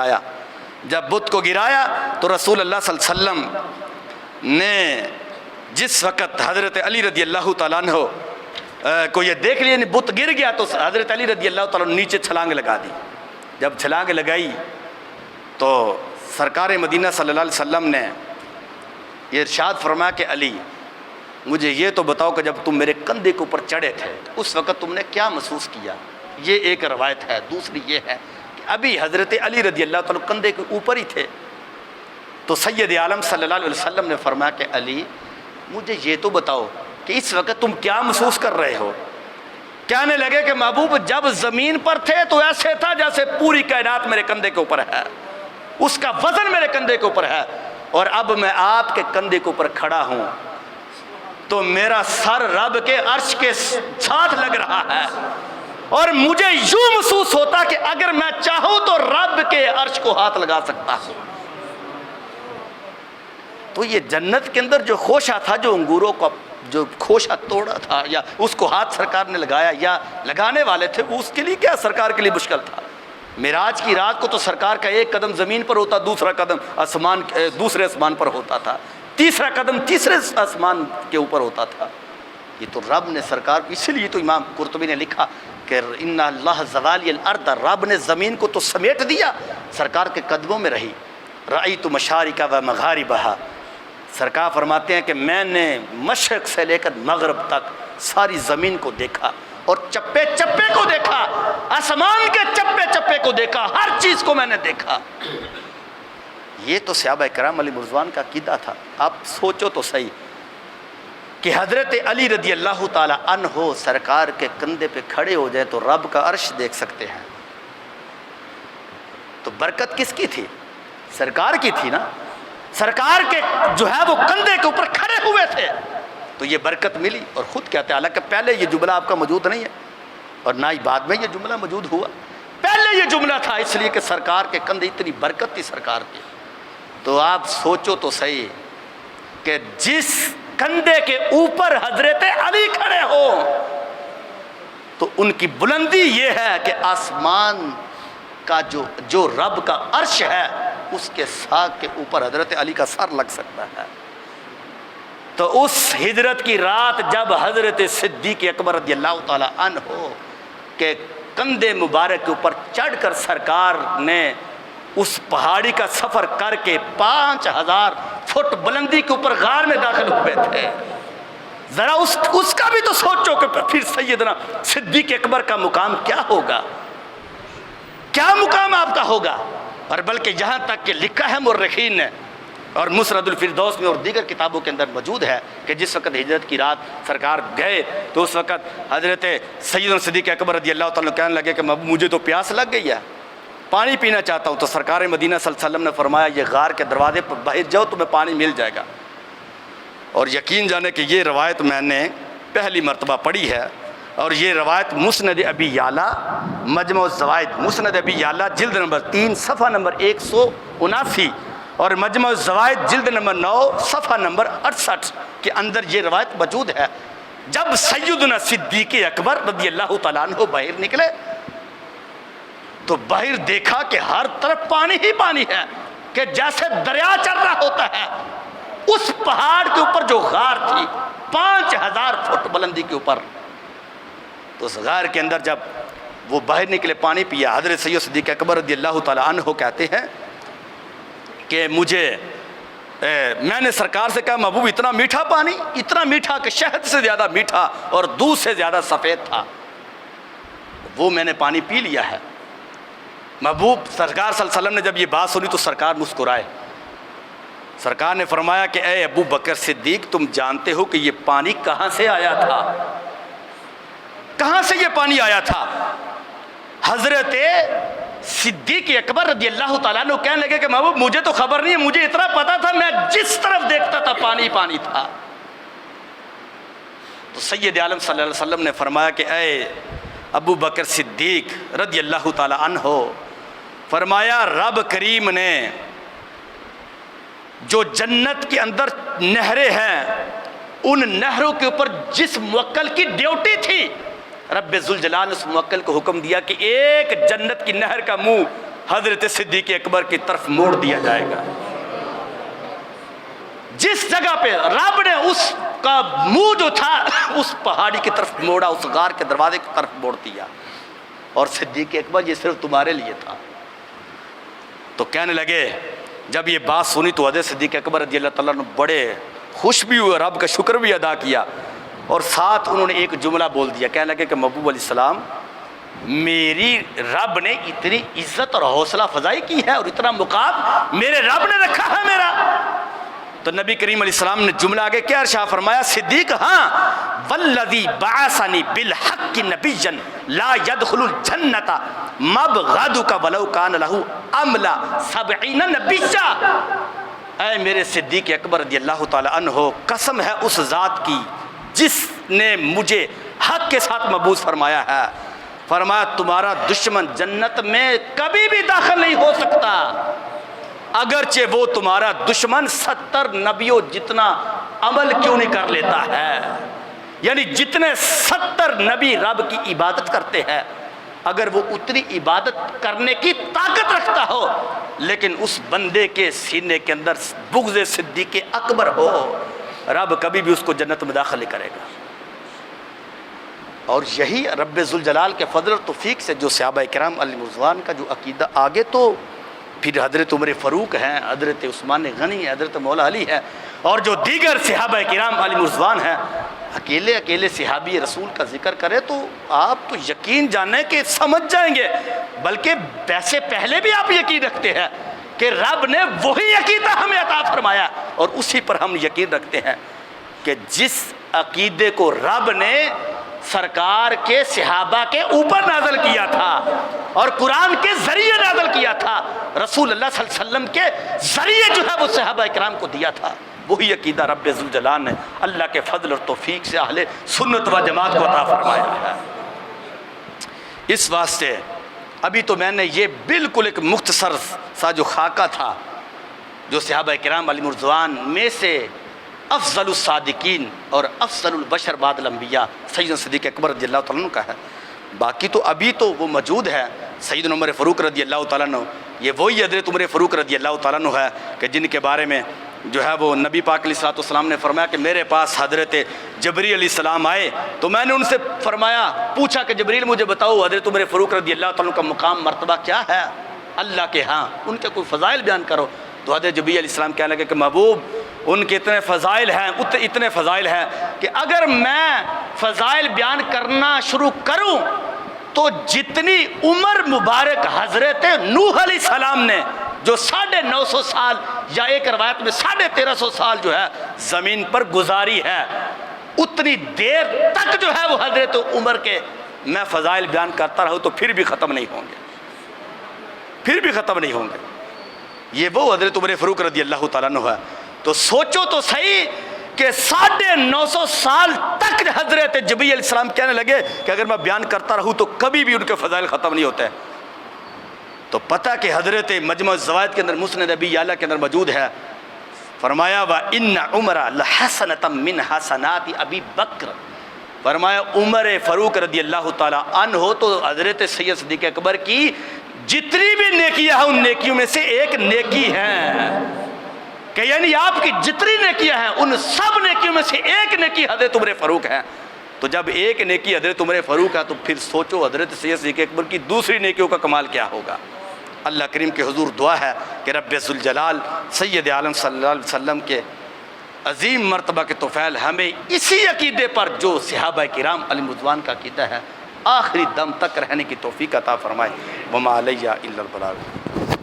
آیا جب بت کو گرایا تو رسول اللہ صلی اللہ علیہ وسلم نے جس وقت حضرت علی رضی اللہ تعالیٰ عنہ کو یہ دیکھ لیا بت گر گیا تو حضرت علی رضی اللہ تعالیٰ عنہ نیچے چھلانگ لگا دی. جب چھلانگ لگائی تو سرکار مدینہ صلی اللہ علیہ وسلم نے یہ ارشاد فرمایا کہ علی مجھے یہ تو بتاؤ کہ جب تم میرے کندھے کے اوپر چڑھے تھے اس وقت تم نے کیا محسوس کیا. یہ ایک روایت ہے. دوسری یہ ہے کہ ابھی حضرت علی رضی اللہ تعالیٰ کندھے کے اوپر ہی تھے تو سید عالم صلی اللہ علیہ وسلم نے فرمایا کہ علی مجھے یہ تو بتاؤ کہ اس وقت تم کیا محسوس کر رہے ہو. کہنے لگے کہ محبوب جب زمین پر تھے تو ایسے تھا جیسے پوری کائنات میرے کندھے کے اوپر ہے, اس کا وزن میرے کندھے کے اوپر ہے, اور اب میں آپ کے کندھے کے اوپر کھڑا ہوں تو میرا سر رب کے عرش کے ساتھ لگ رہا ہے اور مجھے یوں محسوس ہوتا کہ اگر میں چاہوں تو رب کے عرش کو ہاتھ لگا سکتا ہوں. تو یہ جنت کے اندر جو خوشہ تھا, جو انگوروں کا جو خوشہ توڑا تھا یا اس کو ہاتھ سرکار نے لگایا یا لگانے والے تھے, اس کے لیے کیا سرکار کے لیے مشکل تھا. معراج کی رات کو تو سرکار کا ایک قدم زمین پر ہوتا, دوسرا قدم دوسرے آسمان پر ہوتا تھا, تیسرا قدم تیسرے آسمان کے اوپر ہوتا تھا. یہ تو رب نے سرکار, اسی لیے تو امام قرطبی نے لکھا کہ ان اللہ زوالی الارض, رب نے زمین کو تو سمیٹ دیا, سرکار کے قدموں میں رہی. رأیت مشارق و مغاربہا, سرکار فرماتے ہیں کہ میں نے مشرق سے لے کر مغرب تک ساری زمین کو دیکھا اور چپے چپے کو دیکھا, آسمان کے چپے چپے کو دیکھا, ہر چیز کو میں نے دیکھا. یہ تو صحابہ کرام علی مرضوان کا عقیدہ تھا. آپ سوچو تو صحیح کہ حضرت علی رضی اللہ تعالی عنہ سرکار کے کندھے پہ کھڑے ہو جائے تو رب کا عرش دیکھ سکتے ہیں. تو برکت کس کی تھی؟ سرکار کی تھی نا. سرکار کے جو ہے وہ کندھے کے اوپر کھڑے ہوئے تھے تو یہ برکت ملی. اور خود کہتے ہیں, حالانکہ پہلے یہ جملہ آپ کا موجود نہیں ہے اور نہ ہی بعد میں یہ جملہ موجود ہوا, پہلے یہ جملہ تھا اس لیے کہ سرکار کے کندھے, اتنی برکت تھی سرکار کی. تو آپ سوچو تو صحیح کہ جس کندھے کے اوپر حضرت علی کھڑے ہو تو ان کی بلندی یہ ہے کہ آسمان کا جو رب کا عرش ہے اس کے ساق کے اوپر حضرت علی کا سر لگ سکتا ہے. تو اس ہجرت کی رات جب حضرت صدیق اکبر رضی اللہ تعالی عنہ کے کندھے مبارک کے اوپر چڑھ کر سرکار نے اس پہاڑی کا سفر کر کے 5000 فٹ بلندی کے اوپر غار میں داخل ہوئے تھے, ذرا اس کا بھی تو سوچو کہ پھر سیدنا صدیق اکبر کا مقام کیا ہوگا, کیا مقام آپ کا ہوگا. اور بلکہ یہاں تک کہ لکھا ہے مورخین نے اور مسند الفردوس میں اور دیگر کتابوں کے اندر موجود ہے کہ جس وقت ہجرت کی رات سرکار گئے تو اس وقت حضرت سیدنا صدیق اکبر رضی اللہ تعالیٰ کہنے لگے کہ مجھے تو پیاس لگ گئی ہے, پانی پینا چاہتا ہوں. تو سرکار مدینہ صلی اللہ علیہ وسلم نے فرمایا یہ غار کے دروازے پر باہر جاؤ تمہیں پانی مل جائے گا. اور یقین جانے کہ یہ روایت میں نے پہلی مرتبہ پڑھی ہے اور یہ روایت مسند ابی یعلا مجمع الزوائد, مسند ابی یعلا جلد نمبر 3 صفحہ نمبر 179 اور مجمع الزوائد جلد نمبر 9 صفحہ نمبر 68 کے اندر یہ روایت موجود ہے. جب سیدنا صدیق اکبر رضی اللہ تعالیٰ عنہ باہر نکلے تو باہر دیکھا کہ ہر طرف پانی ہی پانی ہے کہ جیسے دریا چل رہا ہوتا ہے. اس پہاڑ کے اوپر جو غار تھی 5000 فٹ بلندی کے اوپر, تو اس غار کے اندر جب وہ باہر نکلے پانی پیا, حضرت سید صدیق اکبر رضی اللہ تعالیٰ عنہ کہتے ہیں کہ میں نے سرکار سے کہا محبوب اتنا میٹھا پانی, اتنا میٹھا کہ شہد سے زیادہ میٹھا اور دودھ سے زیادہ سفید تھا, وہ میں نے پانی پی لیا ہے. محبوب سرکار صلی اللہ علیہ وسلم نے جب یہ بات سنی تو سرکار مسکرائے. سرکار نے فرمایا کہ اے ابو بکر صدیق تم جانتے ہو کہ یہ پانی کہاں سے آیا تھا, کہاں سے یہ پانی آیا تھا. حضرت صدیق اکبر رضی اللہ تعالیٰ عنہ کہنے لگے کہ محبوب مجھے تو خبر نہیں ہے, مجھے اتنا پتا تھا میں جس طرف دیکھتا تھا پانی پانی تھا. تو سید عالم صلی اللہ علیہ وسلم نے فرمایا کہ اے ابو بکر صدیق رضی اللہ تعالیٰ عنہ, فرمایا رب کریم نے جو جنت کے اندر نہریں ہیں ان نہروں کے اوپر جس موکل کی ڈیوٹی تھی رب ذوالجلال نے اس موکل کو حکم دیا کہ ایک جنت کی نہر کا منہ حضرت صدیق اکبر کی طرف موڑ دیا جائے گا۔ جس جگہ پہ رب نے اس کا منہ جو تھا اس پہاڑی کی طرف موڑا، اس غار کے دروازے کی طرف موڑ دیا، اور صدیق اکبر یہ صرف تمہارے لیے تھا۔ تو کہنے لگے، جب یہ بات سنی تو حضرت صدیق اکبر رضی اللہ تعالیٰ عنہ بڑے خوش بھی ہوئے، رب کا شکر بھی ادا کیا، اور ساتھ انہوں نے ایک جملہ بول دیا، کہنے لگے کہ محبوب علیہ السلام، میری رب نے اتنی عزت اور حوصلہ افزائی کی ہے اور اتنا مقام میرے رب نے رکھا ہے میرا۔ تو نبی کریم علیہ السلام نے جملہ آگے کیا ارشاد فرمایا، صدیق ہاں، والذی بعثنی بالحق نبیا لا يدخل الجنۃ مبغضک ولو کان لہ املا 70 نبیا۔ اے میرے صدیق اکبر رضی اللہ تعالی عنہ، قسم ہے اس ذات کی جس نے مجھے حق کے ساتھ مبعوث فرمایا ہے، فرمایا تمہارا دشمن جنت میں کبھی بھی داخل نہیں ہو سکتا، اگرچہ وہ تمہارا دشمن 70 نبیوں جتنا عمل کیوں نہیں کر لیتا ہے۔ یعنی جتنے 70 نبی رب کی عبادت کرتے ہیں، اگر وہ اتنی عبادت کرنے کی طاقت رکھتا ہو لیکن اس بندے کے سینے کے اندر بغض صدیق اکبر ہو، رب کبھی بھی اس کو جنت میں داخل نہیں کرے گا۔ اور یہی رب ذوالجلال کے فضل و توفیق سے جو صحابہ کرام علیہ رضوان کا جو عقیدہ، آگے تو پھر حضرت عمر فاروق ہیں، حضرت عثمان غنی ہیں، حضرت مولا علی ہیں، اور جو دیگر صحابہ کرام علیہ رضوان ہیں، اکیلے صحابی رسول کا ذکر کرے تو آپ تو یقین جانیں کہ سمجھ جائیں گے، بلکہ ویسے پہلے بھی آپ یقین رکھتے ہیں کہ رب نے وہی عقیدہ ہمیں عطا فرمایا، اور اسی پر ہم یقین رکھتے ہیں کہ جس عقیدے کو رب نے سرکار کے صحابہ کے اوپر نازل کیا تھا اور قرآن کے ذریعے نازل کیا تھا، رسول اللہ صلی اللہ علیہ وسلم کے ذریعے جو ہے وہ صحابہ کرام کو دیا تھا، وہی عقیدہ رب ذوالجلال نے اللہ کے فضل اور توفیق سے اہل سنت و جماعت کو عطا فرمایا ہے۔ اس واسطے ابھی تو میں نے یہ بالکل ایک مختصر سا جو خاکہ تھا جو صحابہ کرام علیہ رضوان میں سے افضل الصادقین اور افضل البشر بعد الانبیاء سیدنا صدیق اکبر رضی اللہ تعالیٰ عنہ کا ہے، باقی تو ابھی تو وہ موجود ہے۔ سیدنا عمر فاروق رضی اللہ تعالیٰ عنہ، یہ وہی حضرت عمر فاروق رضی اللہ تعالیٰ عنہ ہے کہ جن کے بارے میں جو ہے وہ نبی پاک علیہ الصلوۃ والسلام نے فرمایا کہ میرے پاس حضرت جبریل علیہ السلام آئے تو میں نے ان سے فرمایا، پوچھا کہ جبریل مجھے بتاؤ حضرت عمر فاروق رضی اللہ تعالیٰ عنہ کا مقام مرتبہ کیا ہے اللہ کے ہاں، ان کے کوئی فضائل بیان کرو۔ تو حضرت جبریل علیہ السلام کہنے لگے کہ محبوب ان کے اتنے فضائل ہیں کہ اگر میں فضائل بیان کرنا شروع کروں تو جتنی عمر مبارک حضرت نوح علیہ السلام نے جو 950 سال یا ایک روایت میں 1350 سال جو ہے زمین پر گزاری ہے، اتنی دیر تک جو ہے وہ حضرت عمر کے میں فضائل بیان کرتا رہوں تو پھر بھی ختم نہیں ہوں گے۔ یہ وہ حضرت عمر فاروق رضی اللہ تعالیٰ عنہ ہے۔ تو سوچو تو صحیح کہ 950 سال تک حضرت جبریل علیہ السلام کہنے لگے کہ اگر میں بیان کرتا رہوں تو کبھی بھی ان کے فضائل ختم نہیں ہوتے۔ تو پتہ کہ حضرت مجمع الزوائد کے اندر مسند ابی یعلا کے اندر موجود ہے، فرمایا وَإِنَّ عُمَرَ لَحَسَنَةً مِّنْ حَسَنَاتِ ابی بکر، فرمایا عمر فاروق رضی اللہ تعالیٰ عنہ تو حضرت سید صدیق اکبر کی جتنی بھی نیکیاں ہیں ان نیکیوں میں سے ایک نیکی ہے، کہ یعنی آپ کی جتنی نیکیاں ہیں ان سب نیکیوں میں سے ایک نیکی حضرت عمر فاروق ہے۔ تو جب ایک نیکی حضرت عمر فاروق ہے تو پھر سوچو حضرت سید صدیق اکبر کی دوسری نیکیوں کا کمال کیا ہوگا۔ اللہ کریم کے حضور دعا ہے کہ رب ذوالجلال سید عالم صلی اللہ علیہ وسلم کے عظیم مرتبہ کے طفیل ہمیں اسی عقیدے پر جو صحابہ کرام علیہ رضوان کا عقیدہ ہے آخری دم تک رہنے کی توفیق عطا فرمائے۔ وما علیہ الا البلاغ۔